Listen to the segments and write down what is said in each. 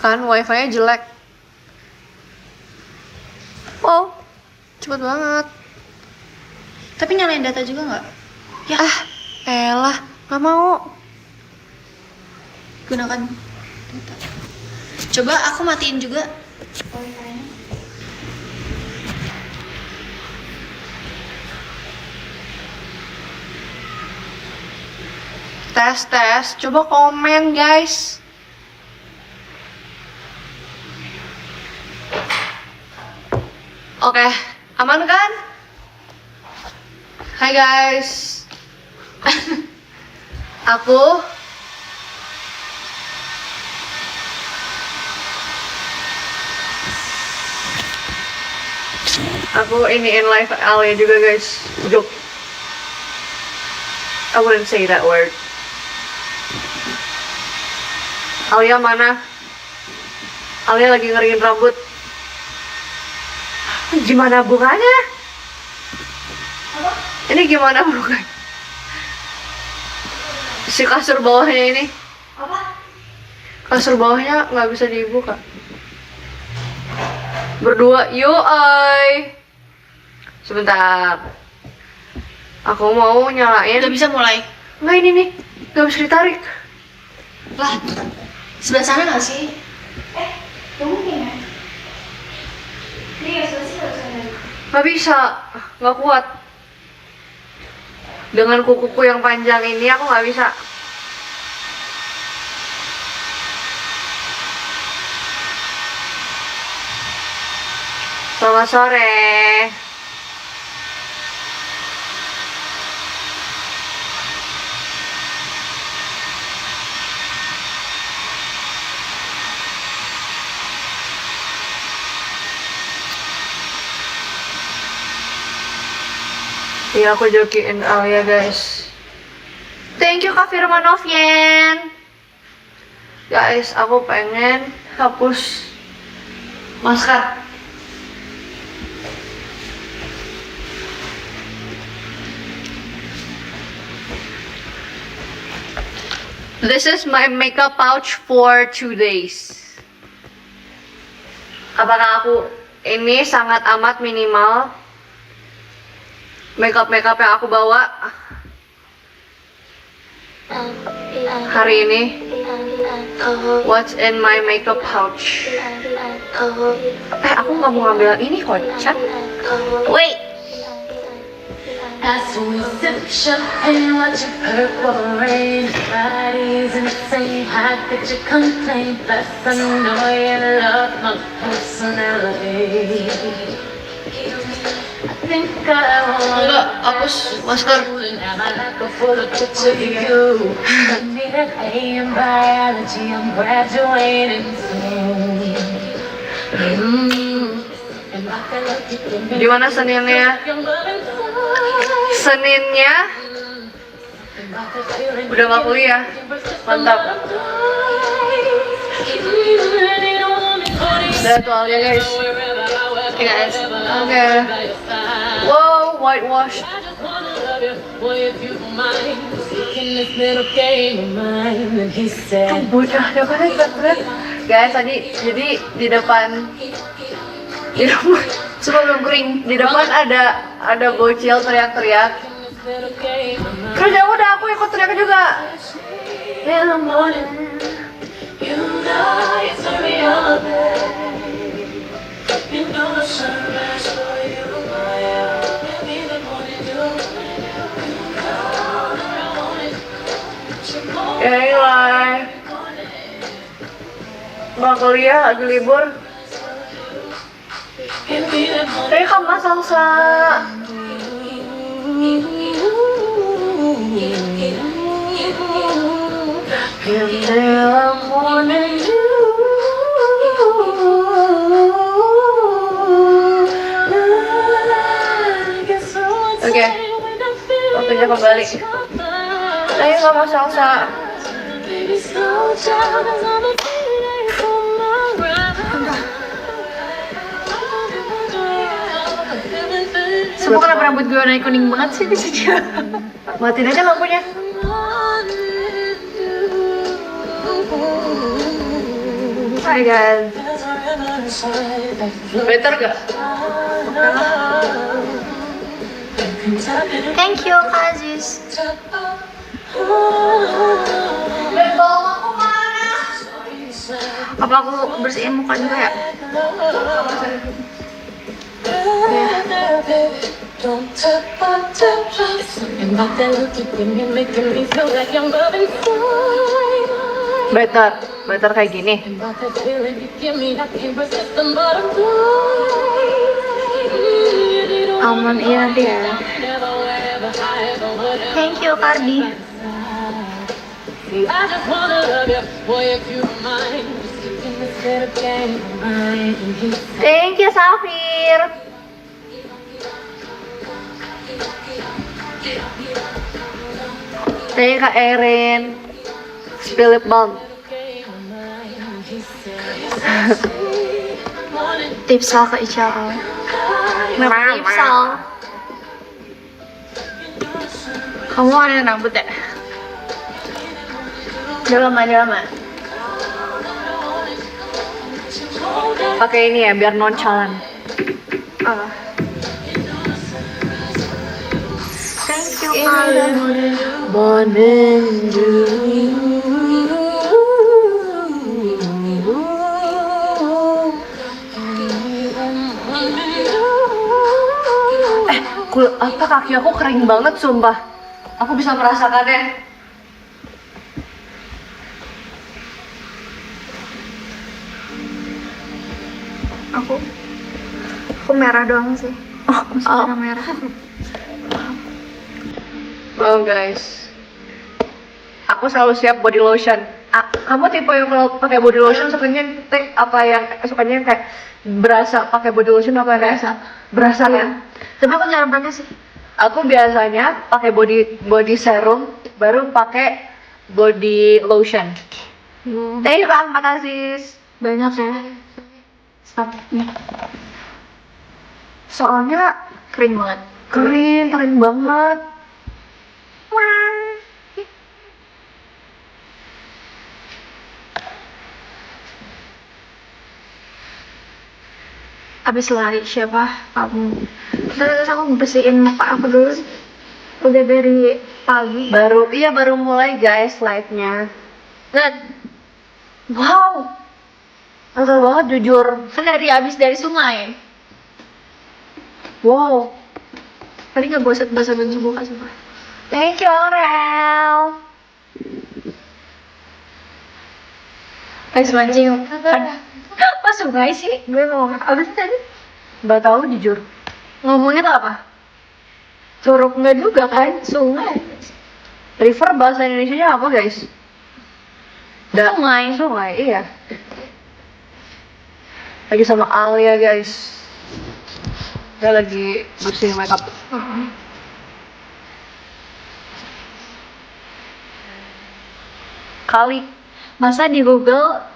Kan wifi-nya jelek. Wow, cepet banget. Tapi nyalain data juga nggak? Ya. Elah, nggak mau. Gunakan data. Coba aku matiin juga wifi-nya. Tes, coba komen guys. Oke, aman kan? Hai guys. Aku iniin live Alia juga guys. Joke. I wouldn't say that word. Alia mana? Alia lagi ngeringin rambut. Gimana bunganya? Apa? Ini gimana bunganya? Si kasur bawahnya ini. Apa? Kasur bawahnya nggak bisa dibuka. Berdua, yoi. Sebentar. Aku mau nyalain. Udah bisa mulai. Nggak, ini nih, nggak bisa ditarik. Lah, sebelah sana nggak sih? Gak mungkin ya? Iya, sebelah sini nggak bisa. Nggak bisa, nggak kuat. Dengan kukuku yang panjang ini aku nggak bisa. Selamat sore. Iya, aku jokiin Alia guys. Thank you Kak Firmanovian. Guys, aku pengen hapus masker. This is my makeup pouch for 2 days. Apakah aku ini sangat amat minimal makeup yang aku bawa hari ini? What's in my makeup pouch? Aku nggak mau ngambil ini kok, chat. Wait. As we sip champagne, watch it purple rain. Body's insane, how could you complain? Plus I know you love my personality. I think I want Enggak, hapus masker. I'm like a full picture of you. I need an A in biology, I'm graduating soon. Di mana Seninnya? Seninnya udah gak kuliah. Mantap. Udah tuh Alia guys. Oke guys. Oke. Wow, whitewash. Bocah, depannya teriak-teriak. Guys, tadi jadi di depan cuma belum kering. Di depan ada bocil teriak-teriak. Terus ya udah aku ikut teriak juga. In the morning, you know it's a real day. You know the sunrise for you, my love. In the morning, you know that I want it. Anyway, mau kuliah lagi libur. Hey, kamu salsa. Oke, waktunya kembali. Ayo kamu salsa. Semua kenapa rambut gue naik kuning banget sih di sini? Matiin aja lampunya. Hai guys. Better gak? Thank you, Kak Aziz. Apa aku bersihin muka juga ya? Better kayak gini. Aman iya nanti ya. Thank you, Kardi. I just wanna love you, boy, if you don't mind. Just keeping this little game in mind. And he Thank you Safir. Thank you Kak Erin. Spill lip balm. Tipsal ke Icara. Tipsal. Kamu ada rambut ya? Udah lama. Pakai ini ya biar nonchalant. Thank you, Kak. Apa kaki aku kering banget sumpah. Aku bisa merasakannya. Aku merah doang sih. Masih merah. Oh guys, aku selalu siap body lotion. Kamu tipe yang kalau pakai body lotion sukanya yang kayak berasa pakai body lotion apa yang berasa ya? Tapi aku jarang pakai sih. Aku biasanya pakai body serum baru pakai body lotion. Thank you Kak, makasih. Banyak ya. Stopnya. Soalnya kering banget. Keren banget. Abis lari siapa? Kamu. Terus aku bersihin muka aku dulu. Udah dari pagi. Baru mulai guys live-nya. Dan Wow. Asal banget jujur. kan abis dari sungai. Wow. Tadi nggak basah muka semua. Thank you Aurel. Abis mancing. Pas sungai sih? Gue ngomong abis tadi. Nggak tahu jujur. Ngomongnya tuh apa? Curug nggak juga kan? Sungai. River bahasa Indonesianya apa guys? Sungai, iya. Lagi sama Alia guys. Dia lagi bersihin makeup. Kali. Masa di Google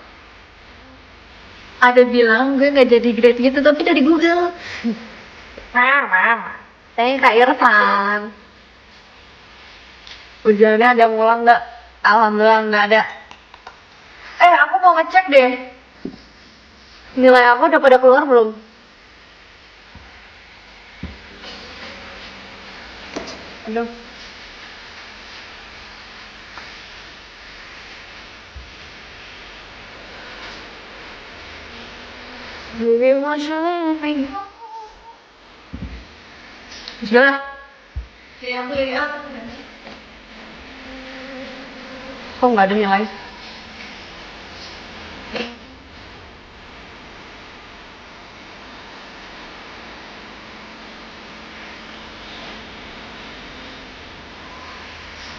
ada bilang gue nggak jadi grade gitu tapi dari Google. Thank Kak Irfan. Ujiannya ada ngulang nggak? Alhamdulillah nggak ada. Aku mau ngecek deh. Nilai aku udah pada keluar belum? Aduh. Baby, sudah. Kok nggak ada nilai?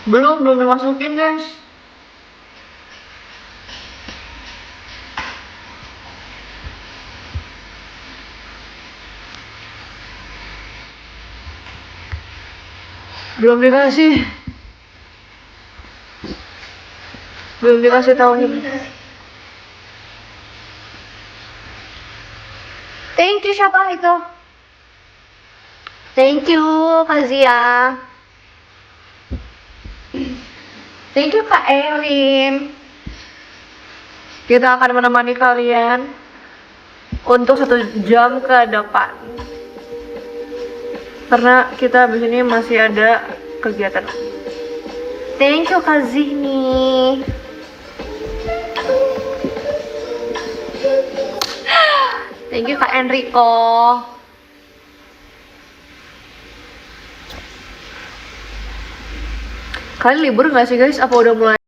Belum dimasukin guys. Belum dikasih tahu nih. Thank you siapa itu? Thank you Fazia. Thank you Kak Erin. Kita akan menemani kalian untuk 1 jam ke depan. Karena kita abis ini masih ada kegiatan. Thank you Kak Zihni. Thank you Kak Enrico. Kalian libur gak sih guys? Apa udah mulai?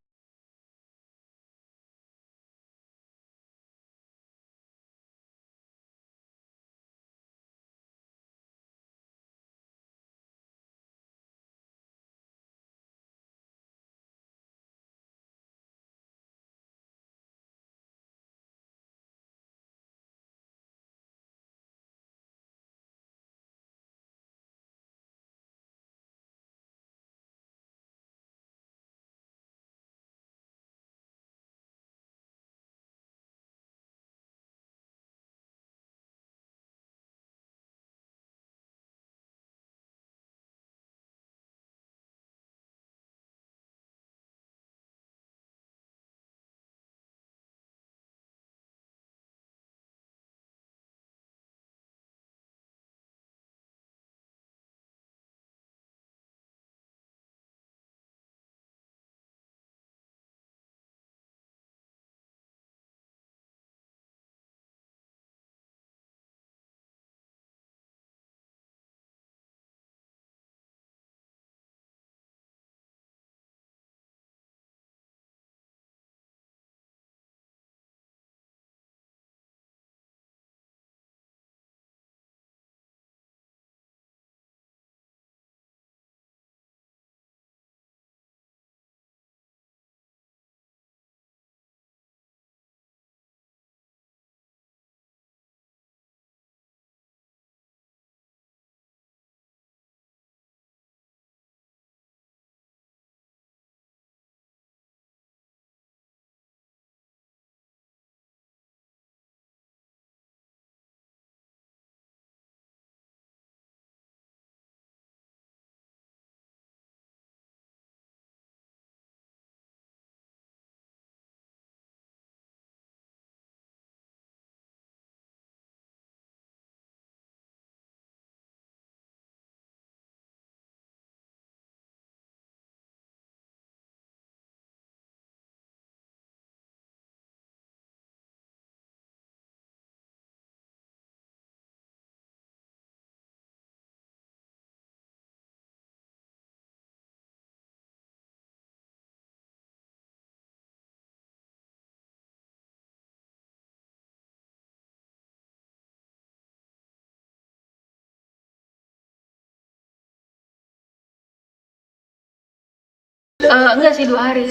Enggak sih 2 hari.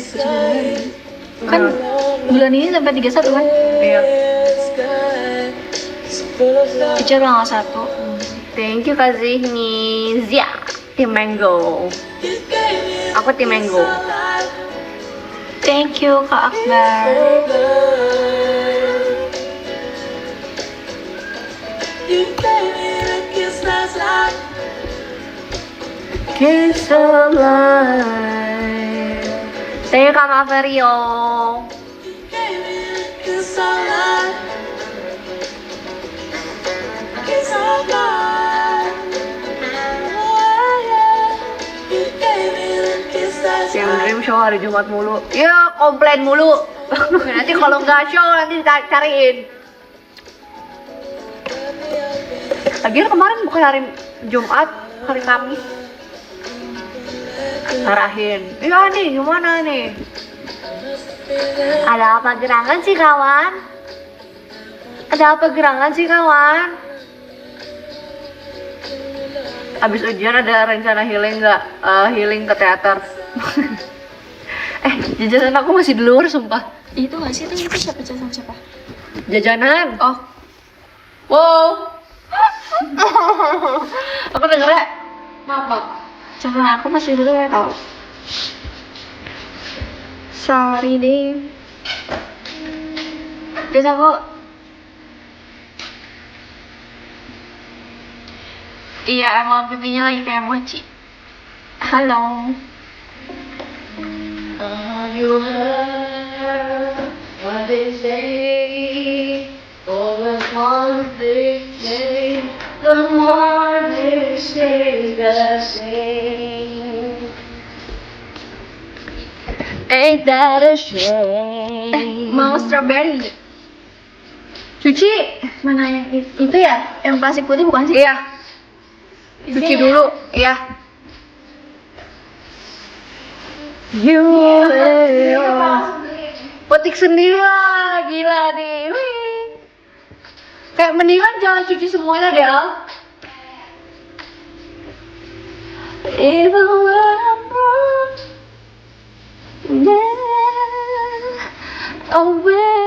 Kan bulan ini sampai 31 kan? Iya. Teacher tanggal 1. Thank you Kak Zihni. Zia, tim Mango. Aku tim Mango. Thank you Kak Akbar. Kiss alive. Thank you Kak Averio. Tim Dream Show hari Jumat mulu. Ya komplain mulu. Nanti kalau nggak show nanti cariin. Lagian kemarin bukan hari Jumat, hari Kamis. Arahin. Iya nih, gimana nih? Ada apa gerangan sih kawan? Ada apa gerangan sih kawan? Abis ujian ada rencana healing nggak? Healing ke teater. Jajanan aku masih di luar sumpah. Itu nggak sih? Itu siapa sama siapa? Jajanan. Oh, Wow. Aku dengernya maaf. sama aku masih dulu ya tau. Sorry deh. Terus aku iya emang pipinya lagi kayak mochi. Halo. You heard what they say shade the same. Ain't that a shame? Mau strawberry? Cuci mana yang itu ya? Yang plastik putih bukan sih? Iya. Cuci dulu. Iya. You petik sendiri lah, gila nih. Wih. Kayak mendingan jangan cuci semuanya deh, Al. Even when I'm wrong, away.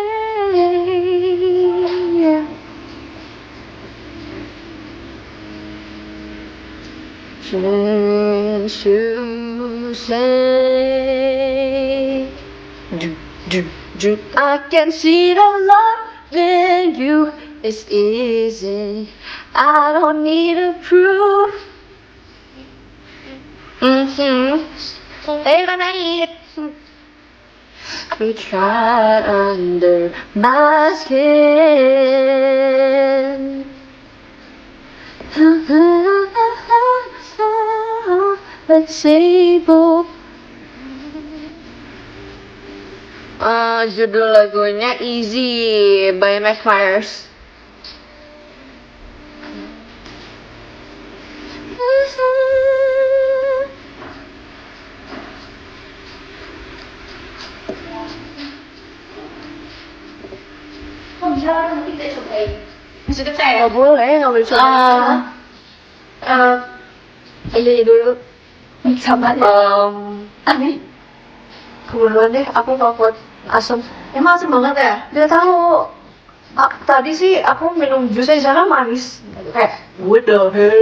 Friends who say, I can see the love in you is easy. I don't need to prove. They're gonna eat. We tried under my skin. Let's say judul lagunya Easy by Mike Myers. Maksudnya kayak Nggak boleh coba. Ini dulu. sabar ya. Aneh. Kebetulan deh, aku favorit asam. Emang asem banget ya? Dia tahu. Tadi sih aku minum jusnya di sana manis. Kayak what the hell?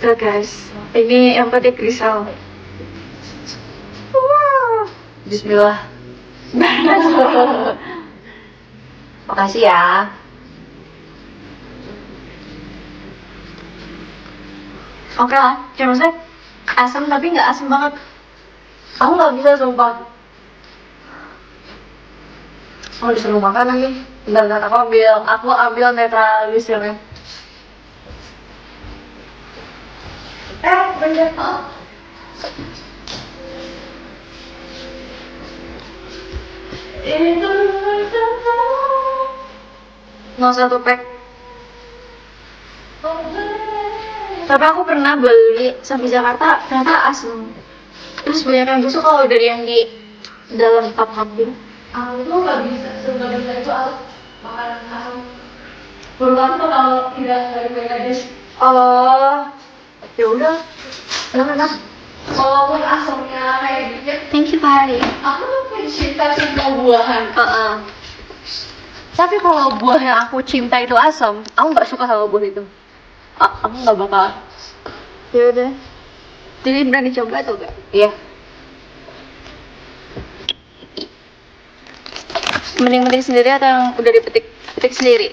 Tuh guys, ini yang petik risau. Wow. Bismillah. Makasih ya. Oke lah, cuma maksudnya asem tapi nggak asem banget. Aku nggak bisa sumpah. Oh disuruh makan lagi. Bentar, aku ambil netralisirnya. Bener. Mau satu pack. Tapi aku pernah beli sampai Jakarta, ternyata asem. Terus banyak yang busuk kalau dari yang di dalam cup gitu. Aku nggak bisa, sebenarnya bisa itu makanan asam. Baru tuh kalau tidak baik-baik aja. Oh, ya udah. Enak. Walaupun asamnya kayak gitu. Thank you, Pak Ari. Aku tuh pencinta semua buahan. Tapi kalau buah yang aku cinta itu asam, aku nggak suka sama buah itu. Aku nggak bakal. Ya udah. Jadi berani coba atau enggak? Iya. Mending petik sendiri atau yang udah petik sendiri?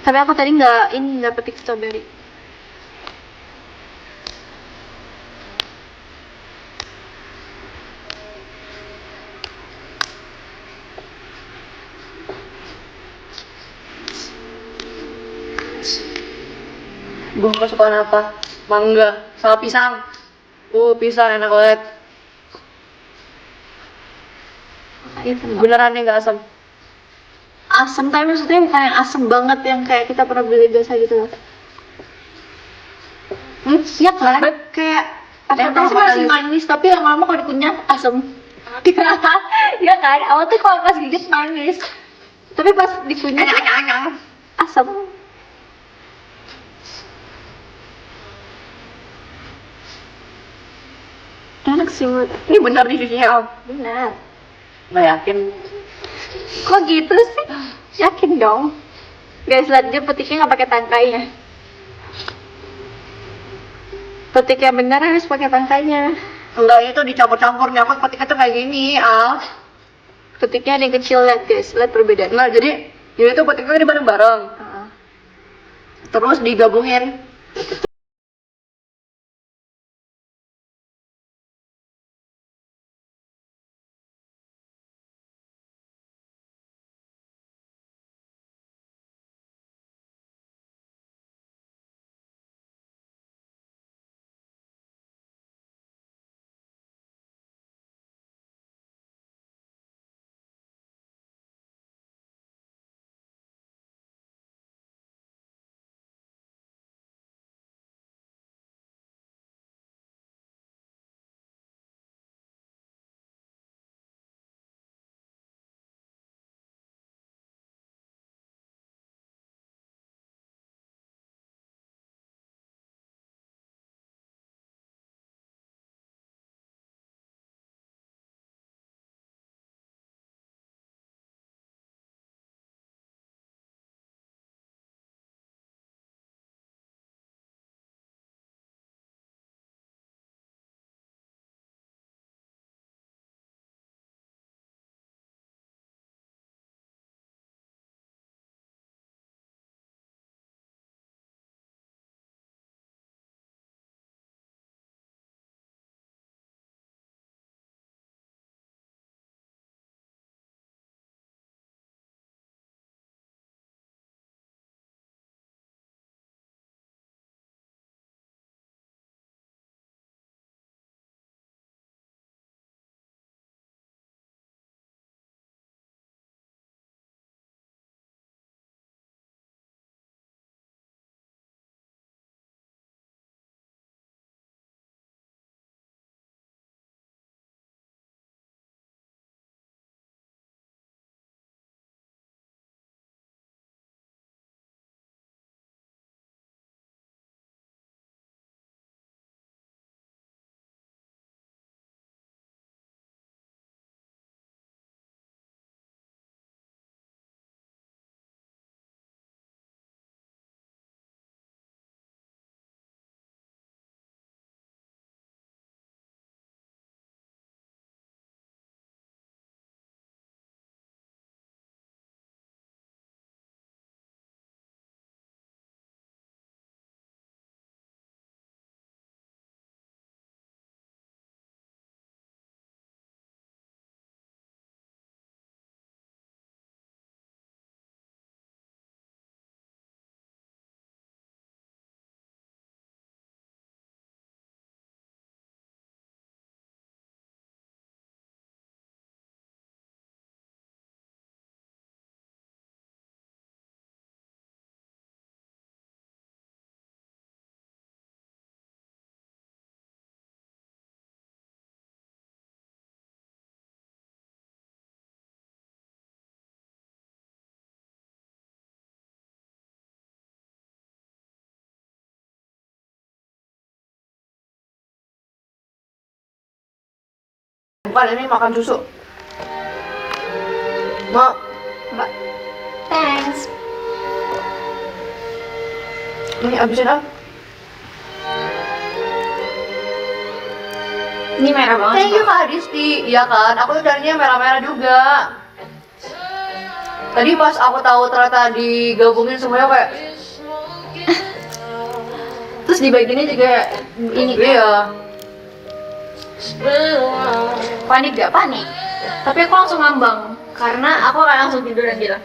Tapi aku tadi nggak petik strawberry. Gue kesukaan apa? Mangga sama pisang. Pisang enak banget. Beneran nih nggak asam. Asam tapi maksudnya bukan yang asam banget yang kayak kita pernah beli biasa gitu loh. Iya kan? Kayak apa sih masih manis tapi lama-lama kalau dikunyah asam. Iya kan? Awal tuh kalau pas gigit manis, tapi pas dikunyah asam. Enak sih, ini benar nih cucinya Om? Benar. Nggak yakin. Kok gitu sih? Yakin dong. Guys, lihat dia petiknya nggak pakai tangkainya. Petik yang benar harus pakai tangkainya. Enggak, itu dicampur-campur nih. Aku petiknya tuh kayak gini, Al. Petiknya ada yang kecil, lihat guys. Lihat perbedaan. Nah, jadi itu petiknya ini bareng-bareng. Terus digabungin. bukan ini makan susu. Mau? Mbak, Thanks. ini abisin ah. Ini merah banget. Thank you Kak Adisti, iya kan? Aku tuh carinya merah-merah juga. Tadi pas aku tahu ternyata digabungin semuanya kayak Terus di bagiannya juga ini kan? iya. Panik gak? Panik. Tapi aku langsung ngambang karena aku akan langsung tiduran gitu.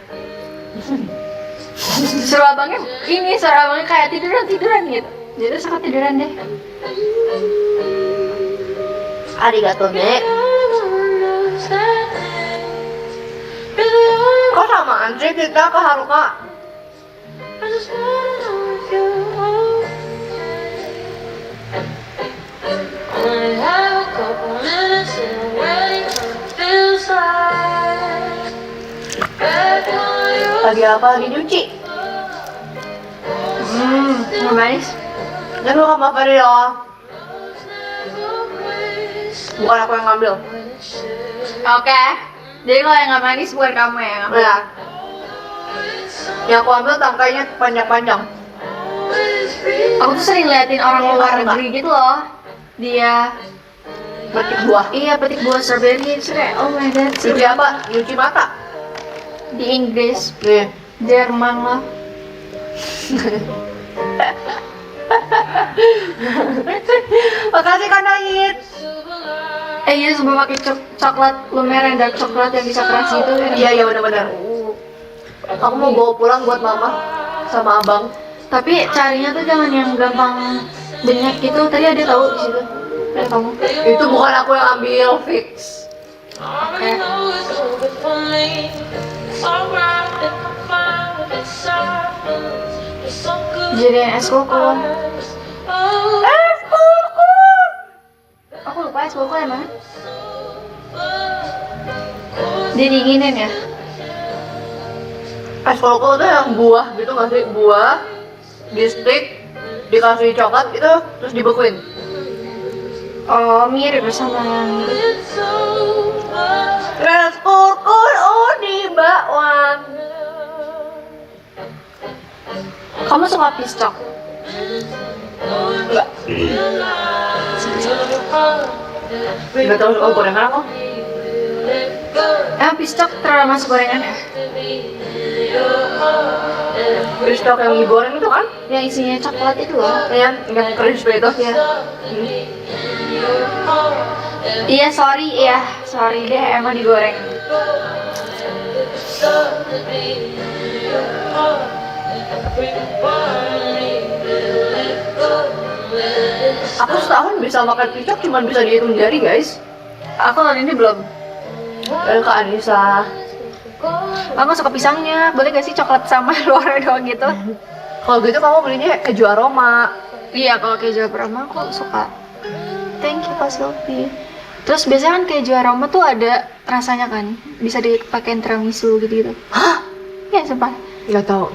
Suruh abangnya kayak tiduran gitu. Jadi terus aku tiduran deh. Arigato ne. Kok samaan sih kita ke Haruka? Lagi apa? Lagi nyuci. Nggak manis. Dan lu sama Farida. Bukan aku yang ngambil. Oke. Jadi kalau yang nggak manis bukan kamu ya yang ngambil. Ya. Yang aku ambil tangkainya panjang-panjang. Aku tuh sering liatin orang Iya, luar Kak. negeri gitu loh. Dia Petik buah. petik buah strawberry itu kayak oh my god. Nyuci apa? Nyuci mata. Di Inggris, Nih. Jerman lah. Makasih Kak Nahid. Iya sebelum pakai coklat lumer yang dark coklat yang bisa keras gitu kan. Iya benar-benar. Aku mau bawa pulang buat mama sama abang. Tapi carinya tuh jangan yang gampang banyak gitu. Tadi ada tahu di situ. Ada kamu. Itu bukan aku yang ambil, fix. Oke. Jadi es koko. Aku lupa es koko yang mana. Dia dinginin ya. Es koko tuh yang buah gitu nggak sih? Buah, di stick, dikasih coklat itu, terus dibekuin. Oh mirip sama yang Es koko, oh di bakwan. kamu suka piscok? Enggak. Nggak tahu suka gorengan aku. Piscok terlalu masuk gorengan ya? Pistok yang digoreng itu kan? Yang isinya coklat itu loh. Yang crispy itu. Ya. Iya sorry deh emang digoreng. Aku setahun bisa makan pistok cuma bisa dihitung jari guys. Aku tahun ini belum. Dan Kak Anissa. Aku suka pisangnya, boleh gak sih coklat sama luar doang gitu? Kalau gitu kamu belinya keju aroma. Iya kalau keju aroma aku suka. Thank you Kak Silvi. Terus biasanya kan keju aroma tuh ada rasanya kan, bisa dipakein tiramisu gitu-gitu. Hah? Iya sumpah. Nggak tahu.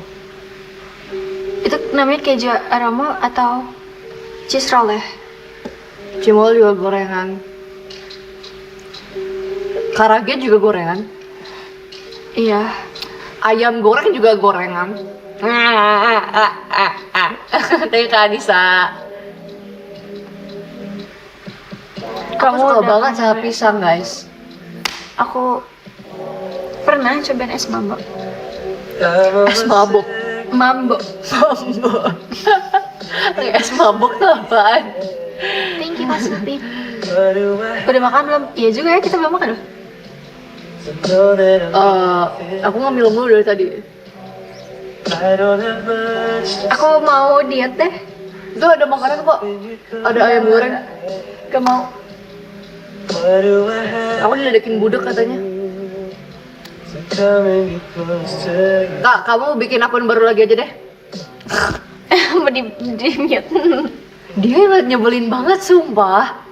Itu namanya keju aroma atau cheese roll ya? Cimol juga gorengan. Karage juga gorengan. Iya. Ayam goreng juga gorengan. Thank Kak Anissa. Kamu suka udah banget sama pernah- pisang guys. Aku pernah cobain es mambo. Es mabuk. Mambo. Mabuk. Es mabuk tuh apaan? Thank you Kak Silvi. Udah makan belum? Iya juga ya kita belum makan loh. Aku ngambil mulu dari tadi. Aku mau diet deh. Itu ada makanan kok. Ada ayam goreng. Gak mau. Aku diledekin budek katanya. Kak, kamu bikin akun baru lagi aja deh. Mau di mute. Dia nyebelin banget sumpah.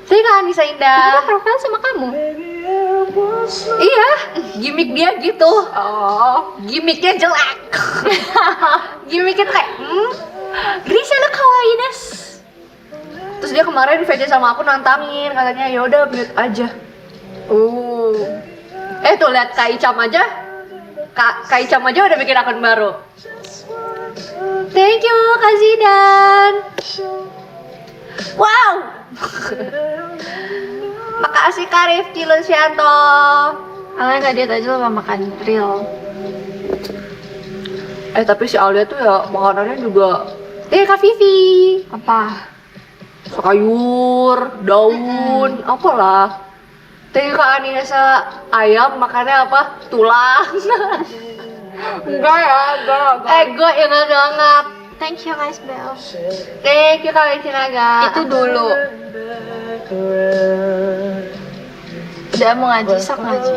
Saya Kak Anissa Indah. Aku profil sama kamu. Iya, gimmick dia gitu. Oh. Gimmicknya jelek. Gimmicknya kayak, Grisha lu kawaii des. Terus dia kemarin VC sama aku nantangin, katanya ya udah mute aja. Tuh lihat Kak Icam aja. Kak Icam aja udah bikin akun baru. Thank you Kak Zidan. Wow. Makasih Kak Rifki Lucianto. Alia nggak diet aja lo makan real. Tapi si Alia tuh ya makanannya juga. Kak Vivi. Apa? Sayur, daun, apalah. Kak Anissa ayam makannya apa? Tulang. Enggak ya, enggak. Gue ingat banget. Thank you guys Bel. Thank you Kak Sinaga. Itu dulu. Udah mau ngaji, sok ngaji.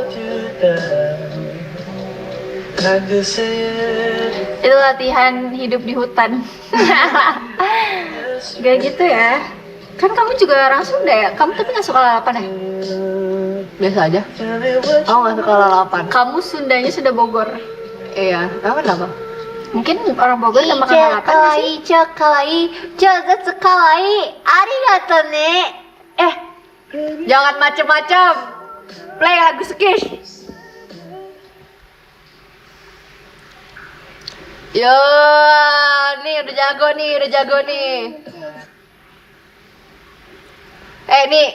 Itu latihan hidup di hutan. Gak gitu ya. Kan kamu juga orang Sunda ya? Kamu tapi gak suka lalapan ya? Biasa aja. Aku gak suka lalapan. Kamu Sundanya sudah Bogor. Iya, emang kenapa? Mungkin orang Bogor gak makan lalapan gak sih? Arigato ne. Jangan macem-macem. Play lagu Skish. Yo, nih udah jago nih. Nih,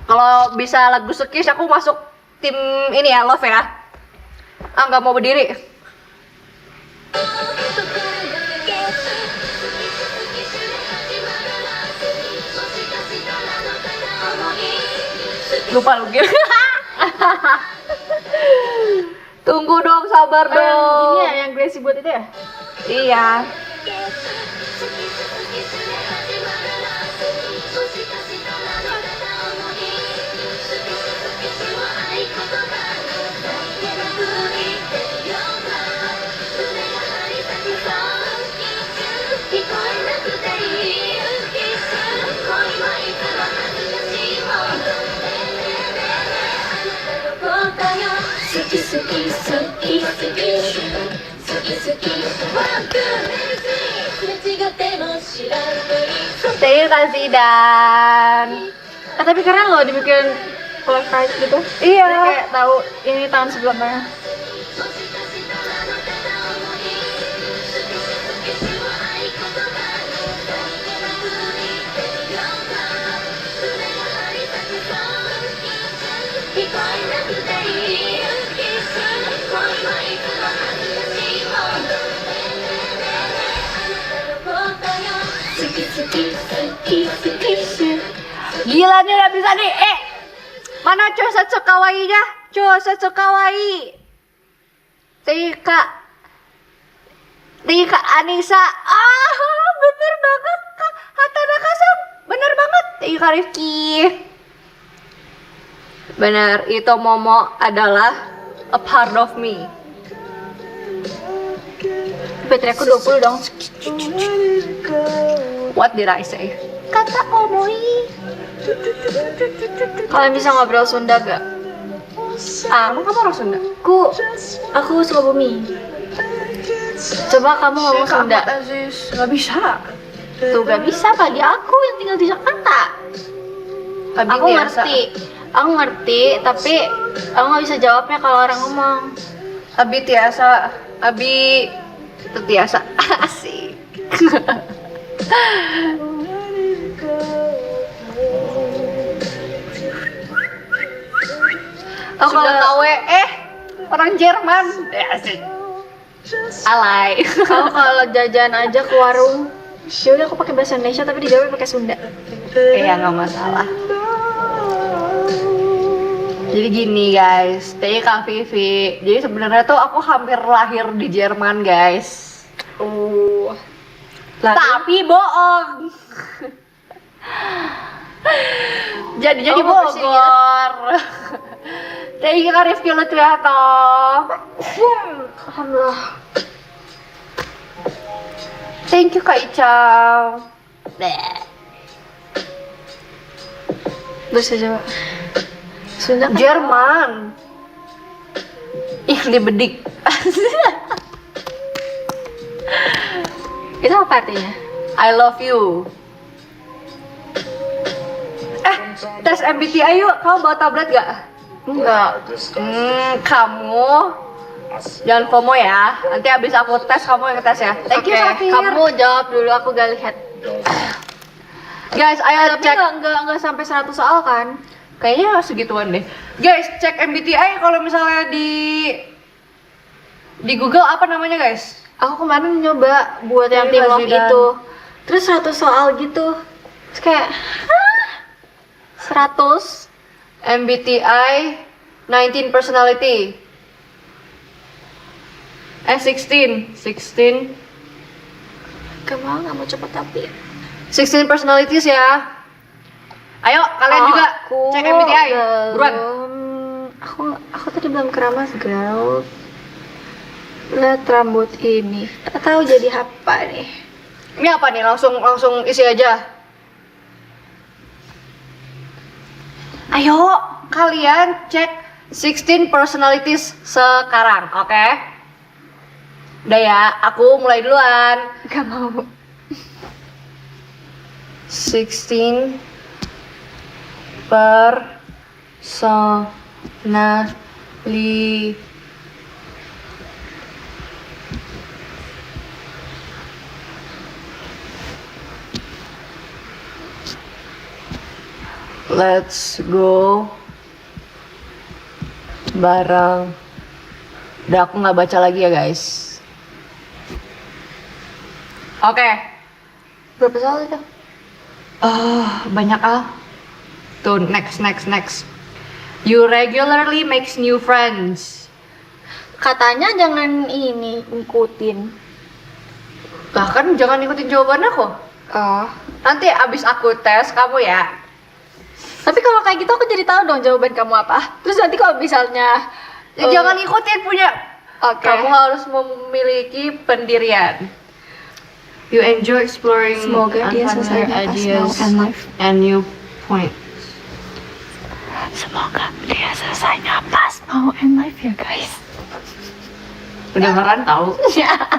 kalau bisa lagu Skish aku masuk tim ini ya, Love ya. Nggak mau berdiri. Lupa lu gitu. Tunggu dong, sabar dong. Ini ya yang Gracie buat itu ya? Iya. Terima kasih Dan. Tapi keren loh dibikin live fight gitu. Iya. Jadi kayak tahu ini tahun sebelumnya. Gila nih udah bisa nih. Mana Chousetsu Kawaii-nya? Chousetsu Kawaii. Tika Anissa. Bener banget Kak Hatanaka-san. Bener banget. Tika Rifki. Bener, itu Momo adalah a part of me. Battery aku 20 dong. What did I say? Kata omoi. Kalian bisa ngobrol Sunda gak? Emang kamu orang Sunda? Aku Sukabumi. Coba kamu ngomong Sunda. Gak bisa. Tuh gak bisa bagi aku yang tinggal di Jakarta. Aku ngerti, tapi aku nggak bisa jawabnya kalau orang ngomong. Abi Tetiasa asik. Aku sudah tahu orang Jerman. Asik. Alay. Aku kalau jajan aja ke warung, yaudah aku pakai bahasa Indonesia tapi dijawab pakai Sunda. Iya nggak masalah. Jadi gini guys, Kak Vivi. Jadi sebenarnya tuh aku hampir lahir di Jerman guys. Tapi bohong. jadi Bogor. Kak Rifki Lutrianto. Alhamdulillah. Thank you Kak Icam. Bisa jawab. Sunda kan Jerman. Bedik. itu apa artinya? I love you. Tes MBTI yuk. Kamu bawa tablet gak? Enggak. Kamu jangan FOMO ya. Nanti abis aku tes kamu yang tes ya. Thank you, Oke, Safir. kamu jawab dulu, aku gak lihat. Guys, ayo Tapi cek. nggak sampai 100 soal kan? Kayaknya segituan deh. Guys, cek MBTI kalau misalnya di Google apa namanya, guys? Aku kemarin nyoba buat yang Ini tim love Zidan. itu. Terus 100 soal gitu. Terus kayak 100. MBTI 19 personality. 16 Gak mau cepet tapi. 16 personalities ya. Ayo kalian juga cek MBTI. Buruan. Aku tadi belum keramas, girl. Lihat rambut ini. Tak tahu jadi apa nih. Ini apa nih? Langsung isi aja. Ayo kalian cek 16 personalities sekarang, oke? Udah ya, aku mulai duluan. Gak mau. 16 personality. Let's go bareng. Udah aku nggak baca lagi ya guys. Oke. Berapa soal itu? Banyak Tuh next. You regularly makes new friends. Katanya jangan ini ngikutin. Bahkan jangan ikutin jawaban aku. Oh. Nanti abis aku tes kamu ya. Tapi kalau kayak gitu aku jadi tahu dong jawaban kamu apa. Terus nanti kalau misalnya Jangan ikutin punya. Oke. Kamu harus memiliki pendirian. You enjoy exploring Semoga dia unfamiliar selesai pas ideas now and life. and new points. Semoga dia selesainya pas mau and life ya guys. Kedengeran tahu?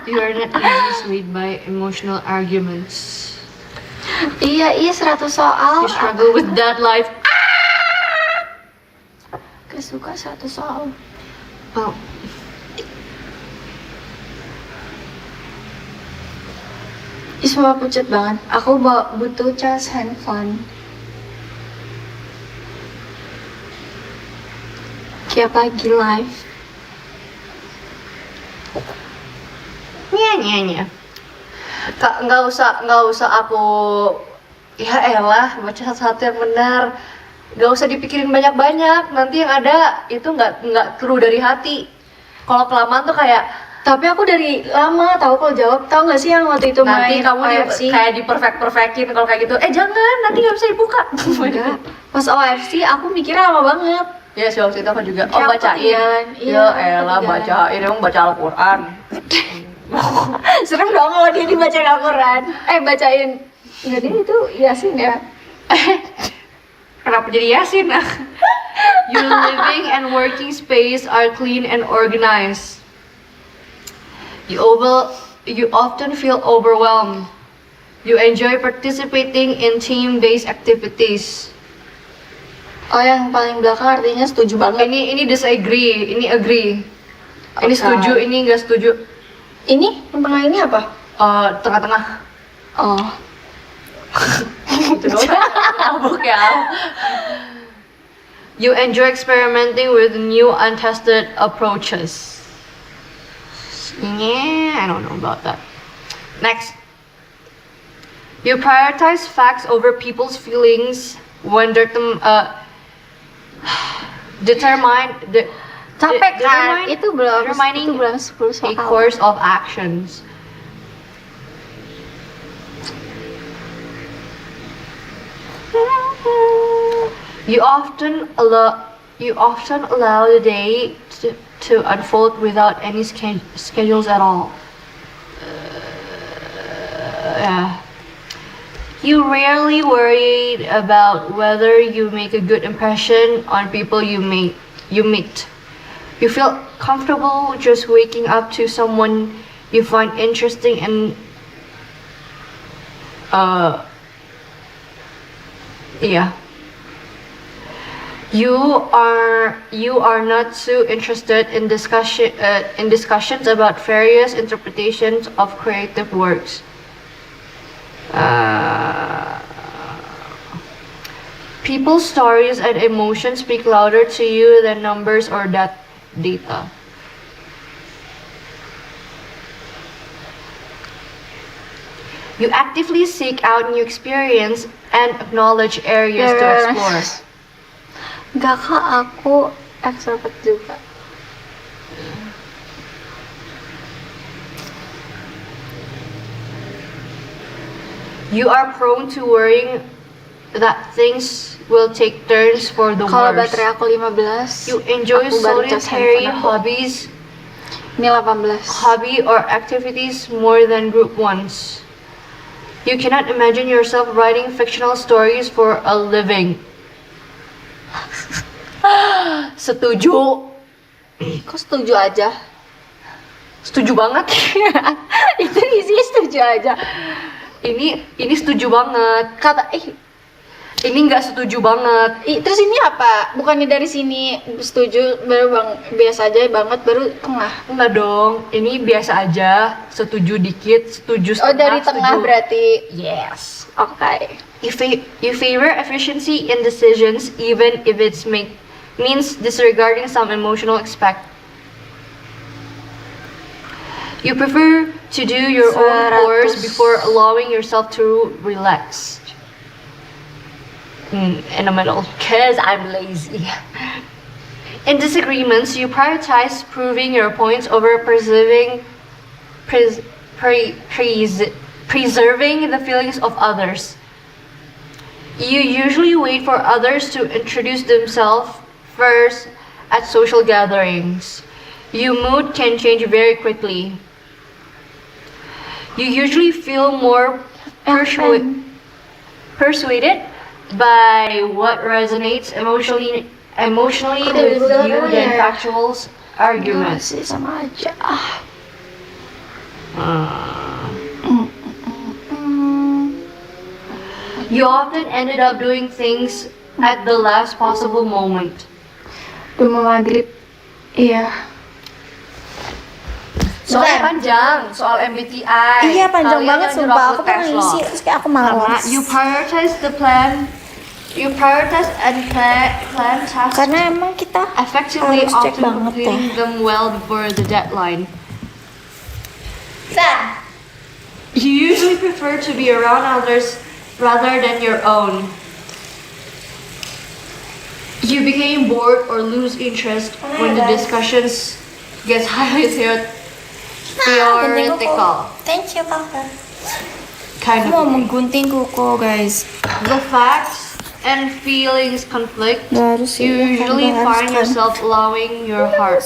You are not easily swayed by emotional arguments. Iya 100 soal. You struggle with that life. Gak suka 100 soal. Oh. Ih semua pucat banget. Aku butuh cas handphone. Kayak pagi live. Nya. Kak, nggak usah aku ya elah baca satu-satu yang benar. Nggak usah dipikirin banyak-banyak. Nanti yang ada itu nggak true dari hati. Kalau kelamaan tuh kayak Tapi aku dari lama tahu kalau jawab. Tahu nggak sih yang waktu itu nanti main kamu OFC? kayak perfectin kalau kayak gitu. Jangan, nanti nggak bisa dibuka. Enggak. Pas OFC aku mikirnya lama banget. Ya sih waktu itu aku juga. Oh Kayak aku bacain. ketinggalan. Iya, Ya aku elah ketinggalan. bacain. Emang baca Al-Quran. Serem dong kalau dia dibacain Al-Quran. Bacain. Enggak dia itu Yasin ya. Kenapa jadi Yasin? Your living and working space are clean and organized. You often feel overwhelmed. You enjoy participating in team-based activities. Oh yang paling belakang artinya setuju banget. Ini disagree, ini agree. Ini Oke. setuju, ini enggak setuju. Ini yang tengah ini apa? Tengah-tengah. Oh. Itu doang. Mabuk ya. You enjoy experimenting with new untested approaches. Yeah, I don't know about that. Next. You prioritize facts over people's feelings when Capek kan? determining itu belum 10 a soal. course of actions. You often allow the day to unfold without any schedules at all. Yeah. You rarely worry about whether you make a good impression on people you meet. You feel comfortable just waking up to someone you find interesting and yeah. You are not too interested in discussions about various interpretations of creative works. People's stories and emotions speak louder to you than numbers or data. You actively seek out new experience and acknowledge areas to explore. Gak kak, aku extrovert juga. You are prone to worrying that things will take turns for the Kalau worse. baterai aku 15, You enjoy aku baru cas solitary handphone aku. hobbies, Ini 18. hobby or activities more than group ones. You cannot imagine yourself writing fictional stories for a living. Setuju. Kok setuju aja? Setuju banget. Itu isinya setuju aja. Ini setuju banget. Kata Ini nggak setuju banget. terus ini apa? Bukannya dari sini setuju baru biasa aja banget baru tengah. Enggak dong. Ini biasa aja. Setuju dikit, setuju setengah. Oh, dari tengah setuju. berarti. Yes. Oke. You favor efficiency in decisions even if means disregarding some emotional aspect. You prefer to do your own chores 100. before allowing yourself to relax. In the middle, cause I'm lazy. In disagreements, you prioritize proving your points over preserving the feelings of others. You usually wait for others to introduce themselves first at social gatherings. Your mood can change very quickly. You usually feel more persuaded by what resonates emotionally with you than factual arguments. Masih sama aja. You often ended up doing things at the last possible moment. Udah mau maghrib. Iya. Soalnya panjang, soal MBTI. Iya panjang Kalian banget yang sumpah, nyuruh aku pengen tes ngisi loh. terus kayak aku Karena malas. you prioritize and plan tasks Karena emang kita effectively, harus cek often banget completing ya. them well before the deadline. San. You usually prefer to be around others rather than your own. You became bored or lose interest when the discussions gets highly theoretical. Thank you kakak. Kind Aku mau of. menggunting kuku guys. The facts and feelings conflict. Gak harus sih, You kan usually gak harus find kan. yourself allowing your heart.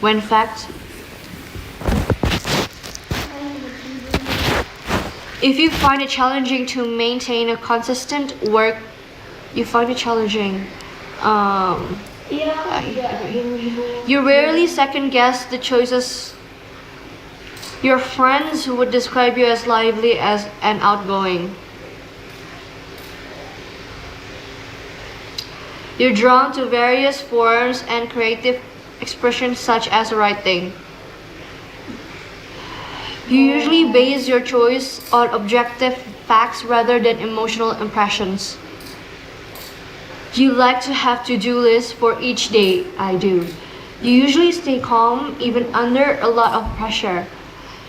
When fact, if you find it challenging to maintain a consistent work, you find it challenging. You rarely second guess the choices. Your friends would describe you as lively as and outgoing. You're drawn to various forms and creative expressions such as writing. You usually base your choice on objective facts rather than emotional impressions. You like to have to-do lists for each day. I do. You usually stay calm even under a lot of pressure.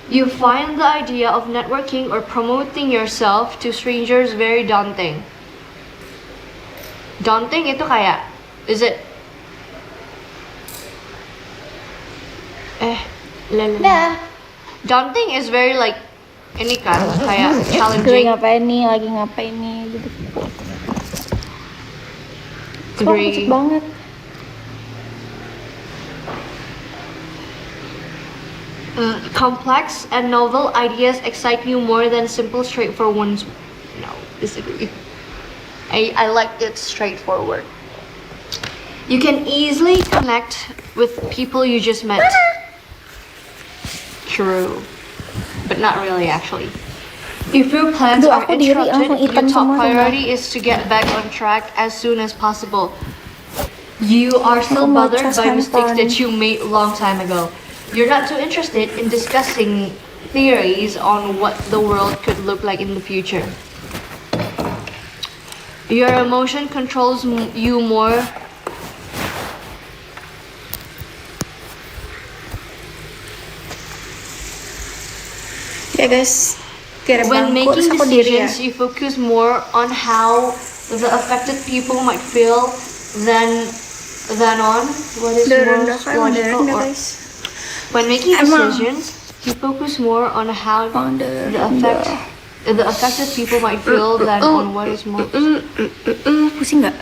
You find the idea of networking or promoting yourself to strangers very daunting. Daunting itu kayak, is it? Dah. Daunting is very like, ini kan, kayak Lagi challenging. ngapain nih gitu. Kok Agree. cepet banget. Complex and novel ideas excite you more than simple, straightforward ones. No, disagree. I like it straightforward. You can easily connect with people you just met. True, but not really actually. If your plans Aduh, are aku diri langsung interrupted, your hitam top semua, priority is to get back on track as soon as possible. You are still Aku mau bothered cas by mistakes handphone. that you made a long time ago. You're not too interested in discussing theories on what the world could look like in the future. Your emotion controls you more. Ya guys, kira When bangku, terus making aku diri ya. decisions, you focus more on how the affected people might feel than on what is Udah most rendah kan, udah logical. rendah Or guys. when making Emang. decisions, you focus more on how Emang udah the affected people might feel than on what is most. Pusing nggak?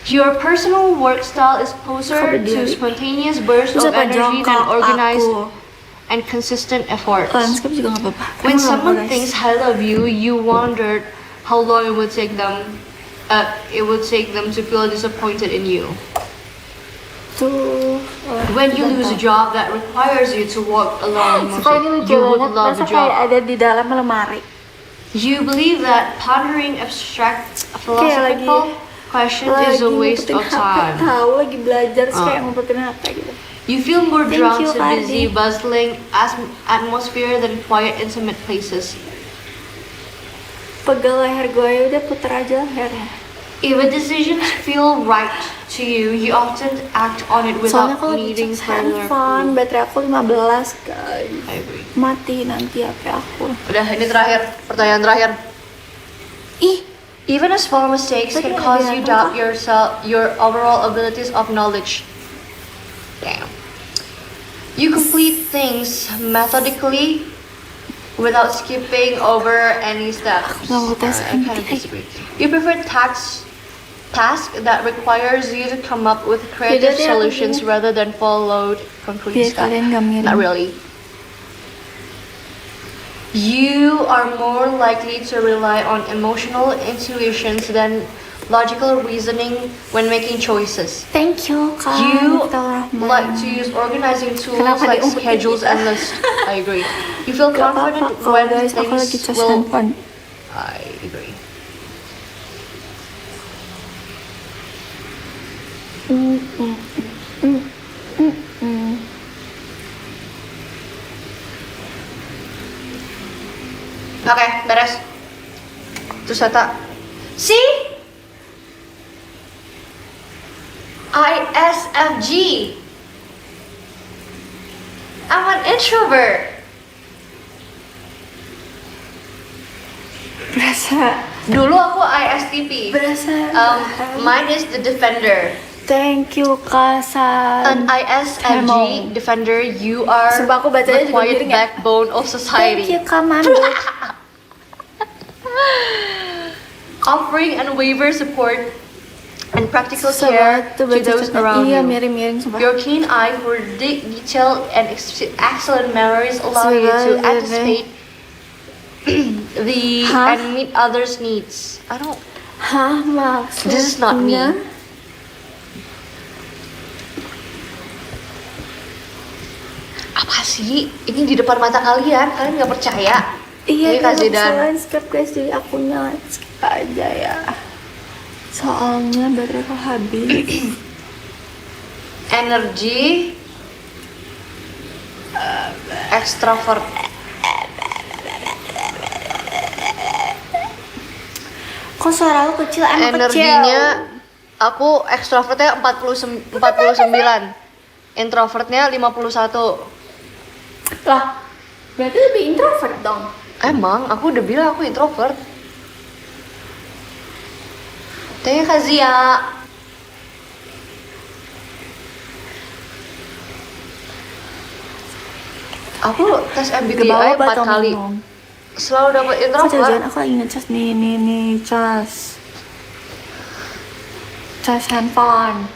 Your personal work style is closer Kau to berdiri. spontaneous bursts Terus of apa energy than jongkok organized aku? and consistent efforts. Landscape juga nggak apa-apa. When Emang nggak someone apa-apa, guys. thinks highly of you, you wondered how long it would take them. It would take them to feel disappointed in you. Tuh. When you lose a job that requires you to walk alone, Suka ini lucu you would banget. love Masa the kayak job. ada di dalam lemari. You believe that pondering abstract Kayak philosophical questions is a waste ngumpetin of HP, time. tahu lagi belajar terus Ah. kayak ngumpetin HP gitu. You feel more Thank drawn you, to busy, Adi. bustling atmosphere than quiet, intimate places. Pegel leher gue, ya udah puter aja lehernya. If a decision feel right to you, you often act on it Soalnya without kalau needing dicas further handphone, proof. baterai aku 15 guys. I agree. Mati nanti HP aku. Udah, ini terakhir, pertanyaan terakhir. Ih, Even a small mistakes Tadi can ada cause you apa? doubt yourself, your overall abilities of knowledge. Damn. You complete things methodically without skipping over any steps. nggak mau tes I kind of disagree. You prefer task that requires you to come up with creative Yaudah deh, aku solutions gini. rather than follow concrete biar steps. kalian gak miring. Not really. You are more likely to rely on emotional intuitions than logical reasoning when making choices. Thank you, Kak. You Rahman. like to use organizing tools Kenapa like diumpetin schedules kita? and lists. I agree. You feel Gak apa-apa confident kok when guys, aku lagi things cas will. handphone. I agree. Oke, beres. Terus kata, see? ISFG. I'm an introvert. Berasa, Dulu aku ISTP. berasa. Mine is the defender. Thank you, Kasan. An ISFG Emang. defender, you are Sumpah aku bacanya the juga quiet miring ya. backbone of Thank society. you, Kamando. Offering unwavering support and practical Susah care banget tuh to baca those catnya. around Iya, you. miring-miring sumpah. Your keen eye for detail and excellent memories allow you to Sebenarnya. anticipate the Hah? and meet others' needs. I don't. Hah, maksudnya? This is not me. Apa sih? Ini di depan mata kalian nggak percaya? Iya, Ini Kak kalau bisa Zidan. landscape guys, jadi akunya landscape aja ya. Soalnya baterai aku habis. Energi extrovert. Kok suara lu kecil? Emang Energinya aku extrovertnya 49, introvertnya 51. kecil. Lah, berarti lebih introvert dong. Emang aku udah bilang aku introvert. Tanya Kak Zia. Aku tes MBTI 4 kali. Selalu dapet Kok introvert. jangan aku lagi ngecas nih, cas. Cas handphone.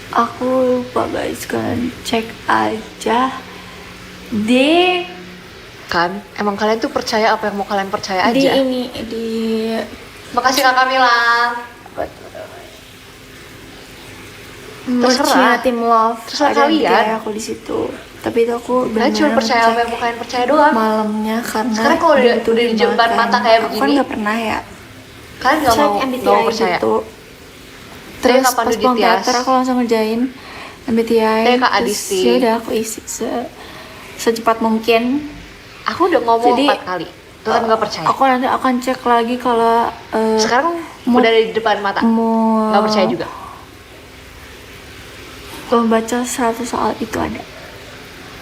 Aku lupa guys, kalian cek aja di Kan, emang kalian tuh percaya apa yang mau kalian percaya di aja. ini di Makasih Kak Kamila. merchnya tim love. Terserah Ada kalian. MBTI aku di situ. Tapi itu aku Kalian benar cuma percaya apa yang mau kalian percaya doang. malamnya karena Sekarang kalau udah dibutuhin di depan banget kan. mata kayak Aku kan begini. nggak pernah ya Kalian nggak cek mau MBTI percaya. gitu. Terus Kapan pas lu pulang ditias? teater aku langsung ngerjain MBTI. Kak Terus Adisti. ya udah aku isi secepat mungkin. Aku udah ngomong Jadi, 4 kali, tetap nggak percaya. Aku nanti akan cek lagi kalau Sekarang mau- udah di depan mata, mau nggak percaya juga. membaca 100 soal itu ada.